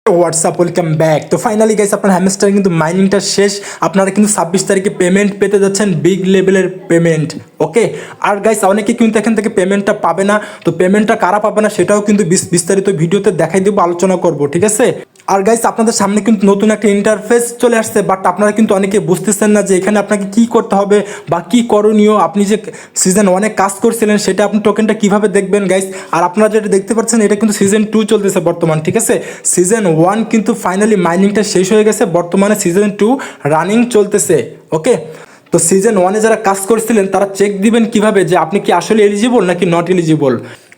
WhatsApp welcome back. তো finally guys আপনার hamster কিন্তু মাইনিংটা শেষ। আপনারা কিন্তু 26 তারিখে পেমেন্ট পেতে যাচ্ছেন, বিগ লেভেলের পেমেন্ট। ওকে, আর গাইস অনেকে কিন্তু এখান থেকে পেমেন্টটা পাবে না। তো পেমেন্টটা কারা পাবে না সেটাও কিন্তু বিস্তারিত ভিডিওতে দেখাই দেবো, আলোচনা করব, ঠিক আছে। আর গাইস আপনাদের সামনে কিন্তু নতুন একটা ইন্টারফেস চলে আসছে, বাট আপনারা কিন্তু অনেকে বুঝতেছেন না যে এখানে আপনাকে কি করতে হবে বা কি করণীয়। আপনি যে সিজন 1-এ কাজ করছিলেন সেটা আপনি টোকেনটা কিভাবে দেখবেন গাইস। আর আপনারা যেটা দেখতে পাচ্ছেন এটা কিন্তু সিজন 2 চলতেছে বর্তমান, ঠিক আছে। সিজন 1 কিন্তু ফাইনালি মাইনিংটা শেষ হয়ে গেছে, বর্তমানে সিজন 2 রানিং চলতেছে। ওকে, তো সিজন 1-এ যারা কাজ করছিলেন তারা চেক দিবেন কিভাবে যে আপনি কি আসলে এলিজিবল নাকি নট এলিজিবল,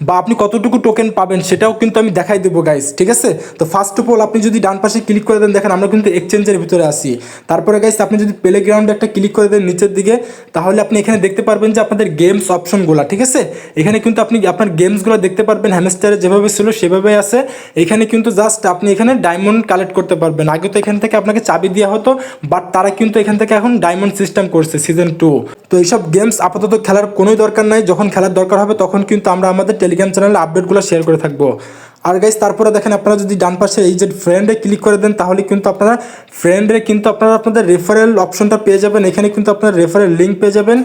বা আপনি কতটুকু টোকেন পাবেন সেটাও কিন্তু আমি দেখাই দেবো গাইস, ঠিক আছে। তো ফার্স্ট অফ অল আপনি যদি ডান পাশে ক্লিক করে দেন, দেখেন আমরা কিন্তু এক্সচেঞ্জের ভিতরে আসি। তারপরে গাইস আপনি যদি প্লে গ্রাউন্ডে একটা ক্লিক করে দেন নিচের দিকে, তাহলে আপনি এখানে দেখতে পারবেন যে আপনাদের গেমস অপশনগুলো, ঠিক আছে। এখানে কিন্তু আপনি আপনার গেমসগুলো দেখতে পারবেন, হ্যামস্টারে যেভাবে ছিল সেভাবে আছে। এখানে কিন্তু জাস্ট আপনি এখানে ডায়মন্ড কালেক্ট করতে পারবেন। আগে তো এখান থেকে আপনাকে চাবি দেওয়া হতো, বাট তারা কিন্তু এখান থেকে এখন ডায়মন্ড সিস্টেম করছে সিজন 2। তো এইসব গেমস আপাতত খেলার কোনোই দরকার নাই, যখন খেলার দরকার হবে তখন কিন্তু আমরা আমাদের টেলিগ্রাম চ্যানেলে আপডেটগুলো শেয়ার করে থাকবো। আর গাইস তারপরে দেখেন আপনারা যদি ডান পাশে এই যে ফ্রেন্ডে ক্লিক করে দেন, তাহলে কিন্তু আপনারা ফ্রেন্ডে কিন্তু আপনারা আপনাদের রেফারেল অপশনটা পেয়ে যাবেন। এখানে কিন্তু আপনার রেফারেল লিঙ্ক পেয়ে যাবেন।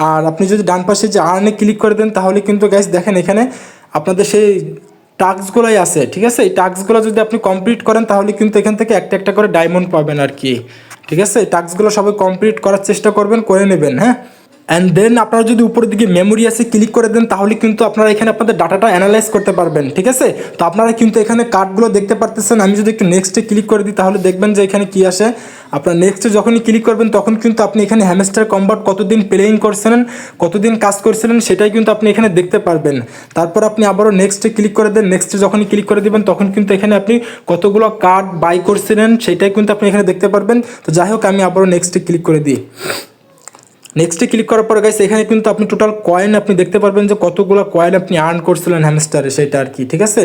আর আপনি যদি ডান পাশে যে আর্নে ক্লিক করে দেন, তাহলে কিন্তু গাইস দেখেন এখানে আপনাদের সেই টাস্কগুলোই আছে, ঠিক আছে। এই টাস্কগুলো যদি আপনি কমপ্লিট করেন তাহলে কিন্তু এখান থেকে একটা একটা করে ডায়মন্ড পাবেন আর কি, ঠিক আছে। এই টাস্কগুলো সবাই কমপ্লিট করার চেষ্টা করবেন, করে নেবেন, হ্যাঁ। অ্যান্ড দেন আপনারা যদি উপরের দিকে মেমোরি আছে ক্লিক করে দেন, তাহলে কিন্তু আপনারা এখানে আপনাদের ডাটাটা অ্যানালাইজ করতে পারবেন, ঠিক আছে। তো আপনারা কিন্তু এখানে কার্ডগুলো দেখতে পারতেছেন। আমি যদি একটু নেক্সটে ক্লিক করে দিই, তাহলে দেখবেন যে এখানে কি আসে। আপনার নেক্সটে যখনই ক্লিক করবেন তখন কিন্তু আপনি এখানে হ্যামস্টার কম্বাট কতদিন প্লেয়িং করছিলেন, কতদিন কাজ করছিলেন সেটাই কিন্তু আপনি এখানে দেখতে পারবেন। তারপর আপনি আবারও নেক্সটে ক্লিক করে দেন, নেক্সটে যখনই ক্লিক করে দেবেন তখন কিন্তু এখানে আপনি কতগুলো কার্ড বাই করছিলেন সেটাই কিন্তু আপনি এখানে দেখতে পারবেন। তো যাই হোক আমি আবারও নেক্সটে ক্লিক করে দিই। নেক্সটে ক্লিক করার পর গাইস এখানে কিন্তু আপনি টোটাল কয়েন আপনি দেখতে পারবেন যে কতগুলো কয়েন আপনি আর্ন করছিলেন হ্যামস্টারে, সেটা আর কি, ঠিক আছে।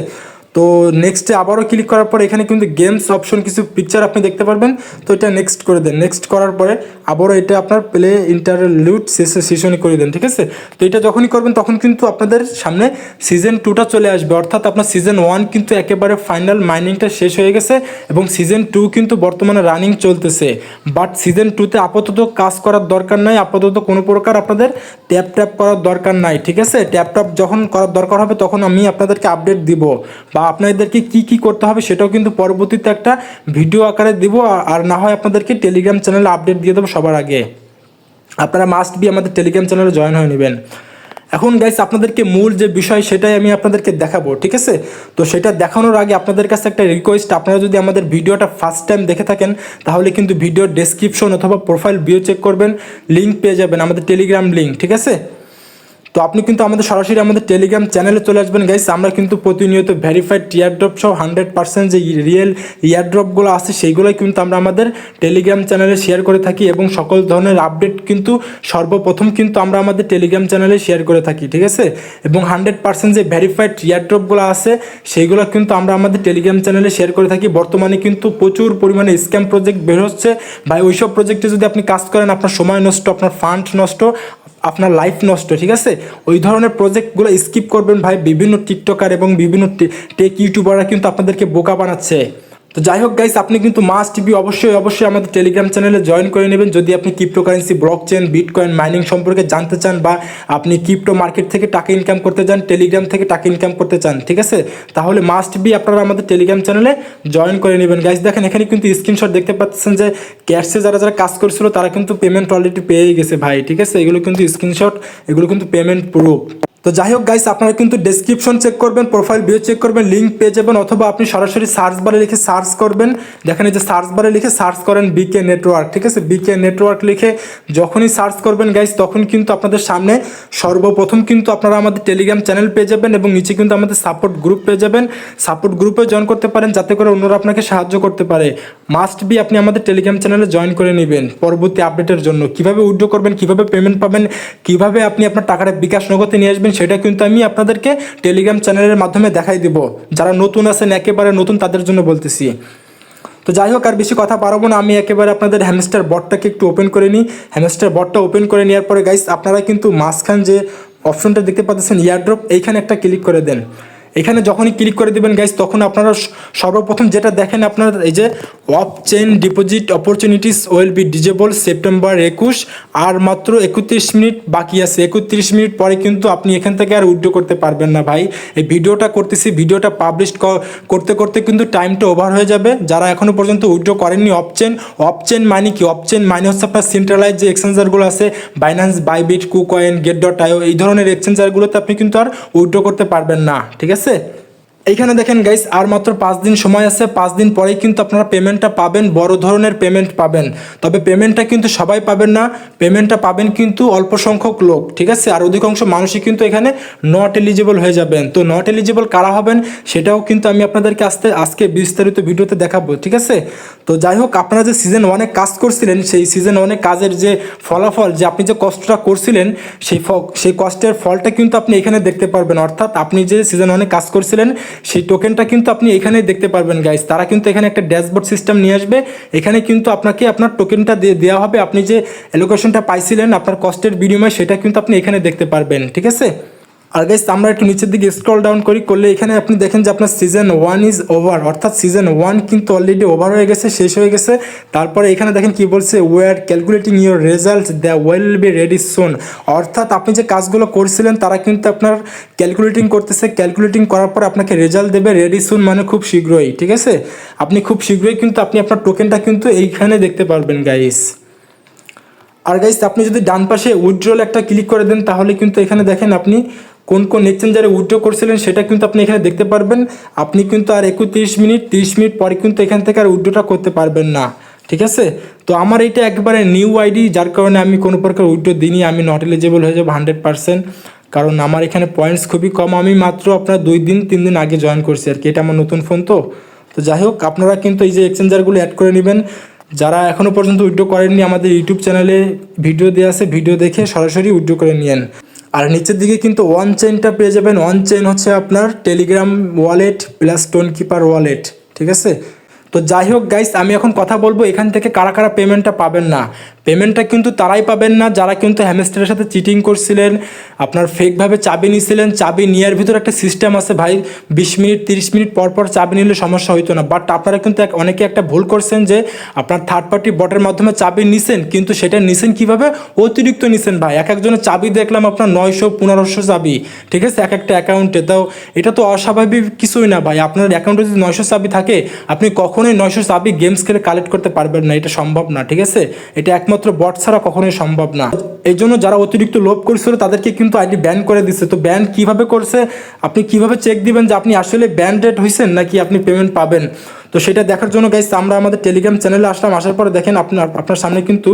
তো নেক্সটে আবারও ক্লিক করার পর এখানে কিন্তু গেমস অপশন কিছু পিকচার আপনি দেখতে পারবেন। তো এটা নেক্সট করে দেন। নেক্সট করার পরে আবারও এটা আপনার প্লে ইন্টারলিউড সেশনই করে দেন, ঠিক আছে। তো এটা যখনই করবেন তখন কিন্তু আপনাদের সামনে সিজন 2টা চলে আসবে, অর্থাৎ আপনার সিজন 1 কিন্তু একেবারে ফাইনাল মাইনিংটা শেষ হয়ে গেছে এবং সিজন 2 কিন্তু বর্তমানে রানিং চলতেছে। বাট সিজন 2তে আপাতত কাজ করার দরকার নাই, আপাতত কোনো প্রকার আপনাদের ট্যাপ করার দরকার নাই, ঠিক আছে। ট্যাপ যখন করার দরকার হবে তখন আমি আপনাদেরকে আপডেট দিব, বা আপনাদেরকে কি কি করতে হবে সেটাও কিন্তু পরবর্তীতে একটা ভিডিও আকারে দিব। আর না হয় আপনাদেরকে টেলিগ্রাম চ্যানেলে আপডেট দিয়ে দেবো সবার আগে। আপনারা মাস্ট বি আমাদের টেলিগ্রাম চ্যানেলে জয়েন হয়ে নেবেন। এখন গাইস আপনাদেরকে মূল যে বিষয় সেটাই আমি আপনাদেরকে দেখাবো, ঠিক আছে। তো সেটা দেখানোর আগে আপনাদের কাছে একটা রিকোয়েস্ট, আপনারা যদি আমাদের ভিডিওটা ফার্স্ট টাইম দেখে থাকেন তাহলে কিন্তু ভিডিওর ডেসক্রিপশন অথবা প্রোফাইল ভিউ চেক করবেন, লিঙ্ক পেয়ে যাবেন আমাদের টেলিগ্রাম লিঙ্ক, ঠিক আছে। তো আপনি কিন্তু আমাদের সরাসরি আমাদের টেলিগ্রাম চ্যানেলে চলে আসবেন গাইস। আমরা কিন্তু প্রতিনিয়ত ভেরিফাইড ইয়ারড্রপ সহ 100% যে রিয়েল ইয়ারড্রপগুলো আছে সেইগুলোই কিন্তু আমরা আমাদের টেলিগ্রাম চ্যানেলে শেয়ার করে থাকি, এবং সকল ধরনের আপডেট কিন্তু সর্বপ্রথম কিন্তু আমরা আমাদের টেলিগ্রাম চ্যানেলে শেয়ার করে থাকি, ঠিক আছে। এবং 100% যে ভেরিফাইড ইয়ারড্রপগুলো আছে সেইগুলো কিন্তু আমরা আমাদের টেলিগ্রাম চ্যানেলে শেয়ার করে থাকি। বর্তমানে কিন্তু প্রচুর পরিমাণে স্ক্যাম প্রজেক্ট বের হচ্ছে ভাই। ওইসব প্রজেক্টে যদি আপনি কাজ করেন আপনার সময় নষ্ট, আপনার ফান্ড নষ্ট, আপনার লাইফ নষ্ট, ঠিক আছে। ওই ধরনের প্রজেক্টগুলো স্কিপ করবেন ভাই। বিভিন্ন টিকটকার এবং বিভিন্ন টেক ইউটিউবাররা কিন্তু আপনাদেরকে বোকা বানাচ্ছে। তো যাই হোক গাইস আপনি কিন্তু মাস্ট বি অবশ্যই আমাদের টেলিগ্রাম চ্যানেলে জয়েন করে নেবেন যদি আপনি ক্রিপ্টোকারেন্সি, ব্লকচেন, বিটকয়েন মাইনিং সম্পর্কে জানতে চান, বা আপনি ক্রিপ্টো মার্কেট থেকে টাকা ইনকাম করতে চান, টেলিগ্রাম থেকে টাকা ইনকাম করতে চান, ঠিক আছে। তাহলে মাস্ট বি আপনারা আমাদের টেলিগ্রাম চ্যানেলে জয়েন করে নেবেন গাইস। দেখেন এখানে কিন্তু স্ক্রিনশট দেখতে পাচ্ছেন যে ক্যাশে যারা কাজ করছিল তারা কিন্তু পেমেন্ট অলরেডি পেয়ে গেছে ভাই, ঠিক আছে। এগুলো কিন্তু স্ক্রিনশট, এগুলো কিন্তু পেমেন্ট প্রুফ। তো যাই হোক গাইস আপনারা কিন্তু ডেসক্রিপশন চেক করবেন, প্রোফাইল ভিউ চেক করবেন, লিঙ্ক পেয়ে যাবেন, অথবা আপনি সরাসরি সার্চ বারে লিখে সার্চ করবেন। দেখেন এই যে সার্চ বারে লিখে সার্চ করেন বিকে নেটওয়ার্ক, ঠিক আছে। বিকে নেটওয়ার্ক লিখে যখনই সার্চ করবেন গাইস তখন কিন্তু আপনাদের সামনে সর্বপ্রথম কিন্তু আপনারা আমাদের টেলিগ্রাম চ্যানেল পেয়ে যাবেন, এবং নিচে কিন্তু আমাদের সাপোর্ট গ্রুপ পেয়ে যাবেন। সাপোর্ট গ্রুপে জয়েন করতে পারেন যাতে করে অন্যরা আপনাকে সাহায্য করতে পারে। মাস্ট বি আপনি আমাদের টেলিগ্রাম চ্যানেলে জয়েন করে নেবেন পরবর্তী আপডেটের জন্য। কিভাবে উইথড্র করবেন, কিভাবে পেমেন্ট পাবেন, কিভাবে আপনি আপনার টাকাটা বিকাশ নগদে নিয়ে আসবেন সেটা কিন্তু আমি আপনাদেরকে টেলিগ্রাম চ্যানেলের মাধ্যমে দেখাই দিব। যারা নতুন আছেন, একেবারে নতুন, তাদের জন্য বলতেছি। তো যাই হোক আর বেশি কথা পারবো না, আমি একেবারে আপনাদের হ্যামস্টার বটটাকে একটু ওপেন করে নিই। হ্যামস্টার বটটা ওপেন করে নেওয়ার পরে গাইস আপনারা কিন্তু মাঝখান যে অপশনটা দেখতে পাচ্ছেন ইয়ারড্রপ, এইখানে একটা ক্লিক করে দেন। এখানে যখনই ক্লিক করে দিবেন গাইস, তখন আপনারা সর্বপ্রথম যেটা দেখেন আপনার এই যে of chain deposit opportunities will be disable September 21, আর মাত্র 31 মিনিট বাকি আছে। 31 মিনিট পরে কিন্তু আপনি এখান থেকে আর উইথড্র করতে পারবেন না ভাই। এই ভিডিওটা করতেছি, ভিডিওটা পাবলিশ করতে করতে কিন্তু টাইমটা ওভার হয়ে যাবে। যারা এখনো পর্যন্ত উইথড্র করেননি অফ চেইন মানে কি? অফ চেইন মানে হচ্ছে আপনার সেন্ট্রালাইজ যে এক্সচেঞ্জারগুলো আছে, বাইন্যান্স, বাইবিট, কুকয়েন, get.io, এই ধরনের এক্সচেঞ্জারগুলোতে আপনি কিন্তু আর উইথড্র করতে পারবেন না, ঠিক আছে। এইখানে দেখেন গাইস, আর মাত্র 5 দিন সময় আছে। 5 দিন পরেই কিন্তু আপনারা পেমেন্টটা পাবেন, বড় ধরনের পেমেন্ট পাবেন। তবে পেমেন্টটা কিন্তু সবাই পাবেন না, পেমেন্টটা পাবেন কিন্তু অল্প সংখ্যক লোক, ঠিক আছে। আর অধিকাংশ মানুষই কিন্তু এখানে নট এলিজিবল হয়ে যাবেন। তো নট এলিজিবল কারা হবেন সেটাও কিন্তু আমি আপনাদেরকে আজকে বিস্তারিত ভিডিওতে দেখাবো, ঠিক আছে। তো যাই হোক, আপনারা যে সিজন 1-এ কাজ করছিলেন, সেই সিজন 1-এ কাজের যে ফলাফল, যে আপনি যে কষ্টটা করছিলেন, সেই কষ্টের ফলটা কিন্তু আপনি এখানে দেখতে পারবেন। অর্থাৎ আপনি যে সিজন 1-এ কাজ করছিলেন সেই টোকেনটা কিন্তু আপনি এখানেই দেখতে পারবেন গাইস। তারা কিন্তু এখানে একটা ড্যাশবোর্ড সিস্টেম নিয়ে আসবে, এখানে কিন্তু আপনাকে আপনার টোকেনটা দেওয়া হবে। আপনি যে অ্যালোকেশনটা পাইছিলেন আপনার কষ্টের বিনিময়ে, সেটা কিন্তু আপনি এখানে দেখতে পারবেন, ঠিক আছে। আর গাইস, আমরা একটু নিচের দিকে স্ক্রল ডাউন করলে এখানে আপনি দেখেন যে আপনার সিজন 1 ইজ ওভার, অর্থাৎ সিজন 1 কিন্তু অলরেডি ওভার হয়ে গেছে, শেষ হয়ে গেছে। তারপরে এখানে দেখেন কি বলছে, we are calculating your result, the will be ready সুন। অর্থাৎ আপনি যে কাজগুলো করছিলেন তারা কিন্তু আপনার ক্যালকুলেটিং করতেছে, ক্যালকুলেটিং করার পর আপনাকে রেজাল্ট দেবে রেডি সুন, মানে খুব শীঘ্রই, ঠিক আছে। আপনি খুব শীঘ্রই কিন্তু আপনি আপনার টোকেনটা কিন্তু এইখানে দেখতে পারবেন গাইস। আর গাইস, আপনি যদি ডান পাশে উইথড্রল একটা ক্লিক করে দেন, তাহলে কিন্তু এখানে দেখেন আপনি কোন কোন এক্সচেঞ্জারে উইথড্র করছিলেন সেটা কিন্তু আপনি এখানে দেখতে পারবেন। আপনি কিন্তু আর 31 মিনিট 30 মিনিট পরে কিন্তু এখান থেকে আর উইথড্রটা করতে পারবেন না, ঠিক আছে। তো আমার এইটা একবারে নিউ আইডি, যার কারণে আমি কোনো প্রকার উইথড্র দিনই, আমি নট এলিজিবল হয়ে যাবো 100%, কারণ আমার এখানে পয়েন্টস খুবই কম। আমি মাত্র আপনার 2-3 দিন আগে জয়েন করছি আর কি, এটা আমার নতুন ফোন তো। তো যাই হোক, আপনারা কিন্তু এই যে এক্সচেঞ্জারগুলো অ্যাড করে নেবেন। যারা এখনও পর্যন্ত উইথড্র করেননি, আমাদের ইউটিউব চ্যানেলে ভিডিও দেওয়া আছে, ভিডিও দেখে সরাসরি উইথড্র করে নিয়েন। আর নিচের দিকে কিন্তু ওয়ান চেইনটা পেয়ে যাবেন। ওয়ান চেইন হচ্ছে আপনার Telegram wallet plus stone keeper wallet, ঠিক আছে। তো যাই হোক গাইস, আমি এখন কথা বলবো এখান থেকে কারা কারা পেমেন্টটা পাবেন না। পেমেন্টটা কিন্তু তারাই পাবেন না যারা কিন্তু হ্যামস্টারের সাথে চিটিং করছিলেন, আপনার ফেকভাবে চাবি নিয়েছিলেন। চাবি নেওয়ার ভিতরে একটা সিস্টেম আছে ভাই, 20 মিনিট 30 মিনিট পর পর চাবি নিলে সমস্যা হইতো না। বাট আপনারা কিন্তু অনেকে একটা ভুল করছেন যে আপনার থার্ড পার্টি বটের মাধ্যমে চাবি নিছেন, কিন্তু সেটা নিছেন কীভাবে? অতিরিক্ত নিছেন ভাই। এক একজনের চাবি দেখলাম আপনার 900-1500 চাবি, ঠিক আছে, এক একটা অ্যাকাউন্টে। তাও এটা তো অস্বাভাবিক কিছুই না ভাই। আপনার অ্যাকাউন্টে যদি 900 চাবি থাকে, আপনি কখনোই 900 চাবি গেমস খেলে কালেক্ট করতে পারবেন না, এটা সম্ভব না, ঠিক আছে। এটা একমাত্র বট ছাড়া কখনোই সম্ভব না। এই জন্য যারা অতিরিক্ত লোভ করছিল তাদেরকে কিন্তু আইডি ব্যান করে দিচ্ছে। তো ব্যান কিভাবে করছে, আপনি কিভাবে চেক দিবেন যে আপনি আসলে ব্যান্ডেড হয়েছেন নাকি আপনি পেমেন্ট পাবেন? তো সেটা দেখার জন্য গাইস, আমরা আমাদের টেলিগ্রাম চ্যানেলে আসলাম। আসার পরে দেখেন আপনার সামনে কিন্তু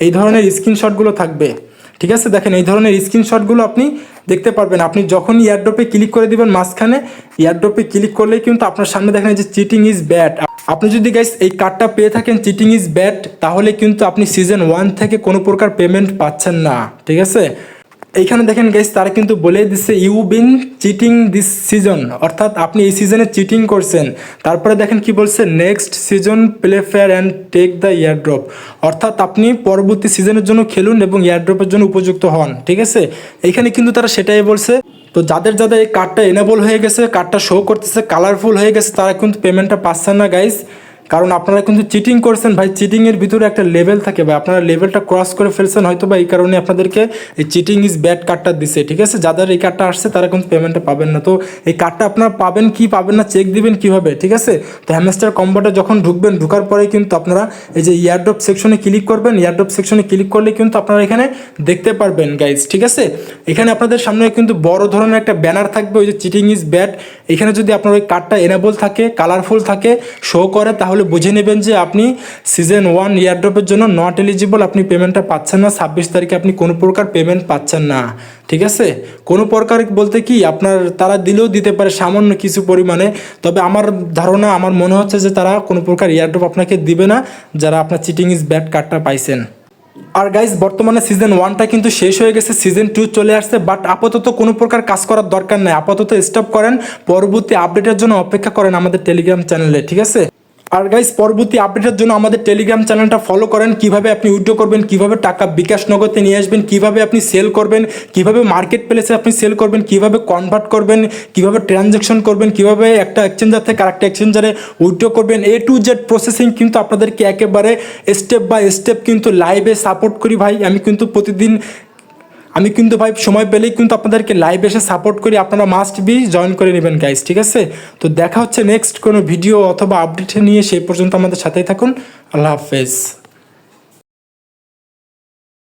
এই ধরনের স্ক্রিনশটগুলো থাকবে, ঠিক আছে। দেখেন এই ধরনের স্ক্রিনশটগুলো আপনি দেখতে পারবেন। আপনি যখন এয়ারড্রপে ক্লিক করে দিবেন, মাঝখানে এয়ারড্রপে ক্লিক করলেই কিন্তু আপনার সামনে দেখেন যে চিটিং ইজ ব্যাড। আপনি যদি গাইস এই কার্ডটা পেয়ে থাকেন চিটিং ইজ ব্যাড, তাহলে কিন্তু আপনি সিজন 1 থেকে কোনো প্রকার পেমেন্ট পাচ্ছেন না, ঠিক আছে। এইখানে দেখেন গাইস, তারা কিন্তু বলে দিচ্ছে you been cheating this season, অর্থাৎ আপনি এই সিজনে চিটিং করছেন। তারপরে দেখেন কি বলছে, next season play fair and take the airdrop, অর্থাৎ আপনি পরবর্তী সিজনের জন্য খেলুন এবং এয়ারড্রপের জন্য উপযুক্ত হন, ঠিক আছে। এইখানে কিন্তু তারা সেটাই বলছে। তো যাদের যাদের এই কার্ডটা এনেবল হয়ে গেছে, কার্ডটা শো করতেছে, কালারফুল হয়ে গেছে, তারা কিন্তু পেমেন্টটা পাচ্ছেন না গাইস, কারণ আপনারা কিন্তু চিটিং করছেন ভাই। চিটিংয়ের ভিতরে একটা লেভেল থাকে ভাই, আপনারা লেভেলটা ক্রস করে ফেলছেন হয়তো বা, এই কারণে আপনাদেরকে এই চিটিং ইজ ব্যাড কার্ডটা দিছে, ঠিক আছে। যাদের এই কার্ডটা আসছে তারা কিন্তু পেমেন্টটা পাবেন না। তো এই কার্ডটা আপনারা পাবেন কি পাবেন না চেক দিবেন কীভাবে, ঠিক আছে। তো হ্যামস্টার কম্বোটা যখন ঢুকবেন, ঢুকার পরে কিন্তু আপনারা এই যে এয়ারড্রপ সেকশনে ক্লিক করবেন। এয়ারড্রপ সেকশনে ক্লিক করলে কিন্তু আপনারা এখানে দেখতে পারবেন গাইজ, ঠিক আছে। এখানে আপনাদের সামনে কিন্তু বড় ধরনের একটা ব্যানার থাকবে, ওই যে চিটিং ইজ ব্যাড। এখানে যদি আপনার ওই কার্ডটা এনেবল থাকে, কালারফুল থাকে, শো করে, তাহলে বুঝে নেবেন যে আপনি সিজন 1 এয়ারড্রপের জন্য নট এলিজিবল, আপনি পেমেন্টটা পাচ্ছেন না। 26 তারিখে আপনি কোনো প্রকার পেমেন্ট পাচ্ছেন না, ঠিক আছে। কোনো প্রকার বলতে কি, আপনার তারা দিলেও দিতে পারে সামান্য কিছু পরিমাণে, তবে আমার ধারণা, আমার মনে হচ্ছে যে তারা কোনো প্রকার এয়ারড্রপ আপনাকে দিবে না যারা আপনার চিটিং ইজ ব্যাড কার্ডটা পাইছেন। আর গাইজ, বর্তমানে সিজন 1টা কিন্তু শেষ হয়ে গেছে, সিজন 2 চলে আসছে। বাট আপাতত কোনো প্রকার কাজ করার দরকার নেই, আপাতত স্টপ করেন, পরবর্তী আপডেটের জন্য অপেক্ষা করেন আমাদের টেলিগ্রাম চ্যানেলে, ঠিক আছে। আর গাইস পরবর্তী আপডেটের জন্য আমাদের টেলিগ্রাম চ্যানেলটা ফলো করেন। কিভাবে আপনি উইথড্র করবেন, কিভাবে টাকা বিকাশ নগদে নিয়ে আসবেন, কিভাবে আপনি সেল করবেন, কিভাবে মার্কেট প্লেসে আপনি সেল করবেন, কিভাবে কনভার্ট করবেন, কিভাবে ট্রানজ্যাকশন করবেন, কিভাবে একটা এক্সচেঞ্জার থেকে আরেকটা এক্সচেঞ্জারে উইথড্র করবেন, A to Z প্রসেসিং কিন্তু আপনাদেরকে একেবারে স্টেপ বাই স্টেপ কিন্তু লাইভে সাপোর্ট করি ভাই। আমি কিন্তু ভাই সময় পেলেই কিন্তু আপনাদেরকে লাইভ এসে সাপোর্ট করি, আপনারা মাস্ট বি জয়েন করে নেবেন গাইস, ঠিক আছে? তো দেখা হচ্ছে নেক্সট কোনো ভিডিও অথবা আপডেট নিয়ে, সেই পর্যন্ত আমাদের সাথেই থাকুন। আল্লাহ হাফেজ।